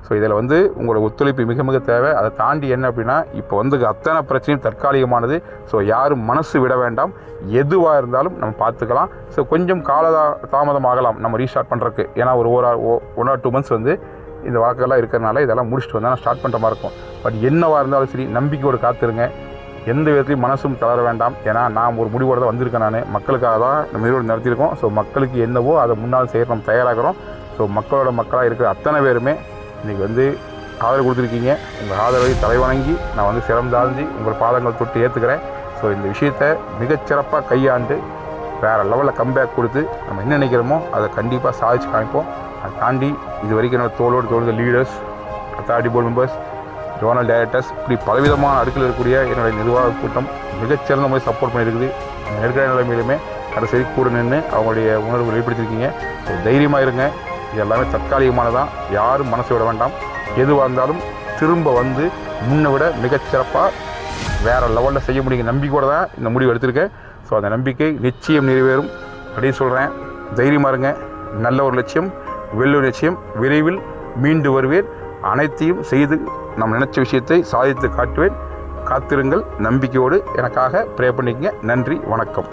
So இதில் வந்து உங்களோட ஒத்துழைப்பு மிக மிக தேவை. அதை தாண்டி என்ன அப்படின்னா, இப்போ வந்து அத்தனை பிரச்சனையும் தற்காலிகமானது. ஸோ யாரும் மனசு விட வேண்டாம். எதுவாக இருந்தாலும் நம்ம பார்த்துக்கலாம். ஸோ கொஞ்சம் தாமதம் ஆகலாம் நம்ம ரீஸ்டார்ட் பண்ணுறதுக்கு. ஏன்னா ஒரு 1 or 2 months வந்து இந்த வழக்கெல்லாம் இருக்கிறனால இதெல்லாம் முடிச்சுட்டு வந்தால் நான் ஸ்டார்ட் பண்ணுற மாதிரி இருக்கும். பட் என்னவாக இருந்தாலும் சரி, நம்பிக்கையோடு காத்துருங்க. எந்த விதத்துலையும் மனசும் தளர வேண்டாம். ஏன்னா நான் ஒரு முடிவோடு தான் வந்திருக்கேன். நான் மக்களுக்காக தான் நம்ம நிறுவனம் நடத்தியிருக்கோம். ஸோ மக்களுக்கு என்னவோ அதை முன்னால் செய்ய நம்ம தயாராகிறோம். ஸோ மக்களாக இருக்கிற அத்தனை பேருமே இன்றைக்கி வந்து ஆதரவு கொடுத்துருக்கீங்க. உங்கள் ஆதரவை தலைவணங்கி நான் வந்து சிறந்தாழ்ந்து உங்கள் பாதங்கள் தொட்டு ஏற்றுக்கிறேன். ஸோ இந்த விஷயத்தை மிகச்சிறப்பாக கையாண்டு வேறு லெவலில் கம்பேக் கொடுத்து நம்ம என்ன நினைக்கிறோமோ அதை கண்டிப்பாக சாதிச்சு காமிப்போம். அதை தாண்டி இது வரைக்கும் என்னோட தோளோடு leaders, authority board members, zonal directors, இப்படி பலவிதமான அடுக்கில் இருக்கக்கூடிய என்னுடைய நிர்வாக கூட்டம் மிகச்சிறந்த முறை சப்போர்ட் பண்ணியிருக்குது. நெருக்கடி நிலைமையிலுமே கடைசி கூட நின்று அவங்களுடைய உணர்வு வெளிப்படுத்தியிருக்கீங்க. ஸோ தைரியமாக இருங்க. இது எல்லாமே தற்காலிகமானதான். யாரும் மனசு விட வேண்டாம். எதுவாக இருந்தாலும் திரும்ப வந்து முன்னை விட மிகச்சிறப்பாக வேறு லெவலில் செய்ய முடியுங்க நம்பிக்கையோடு தான் இந்த முடிவு எடுத்திருக்கேன். ஸோ அந்த நம்பிக்கை நிச்சயம் நிறைவேறும் அப்படின்னு சொல்கிறேன். தைரியமாக இருங்க. நல்ல ஒரு லட்சியம், வெள்ளூர் லட்சியம். விரைவில் மீண்டு வருவேன். அனைத்தையும் செய்து நம்ம நினைச்ச விஷயத்தை சாதித்து காட்டுவேன். காத்திருங்கள். நம்பிக்கையோடு எனக்காக ப்ரே பண்ணிக்கங்க. நன்றி, வணக்கம்.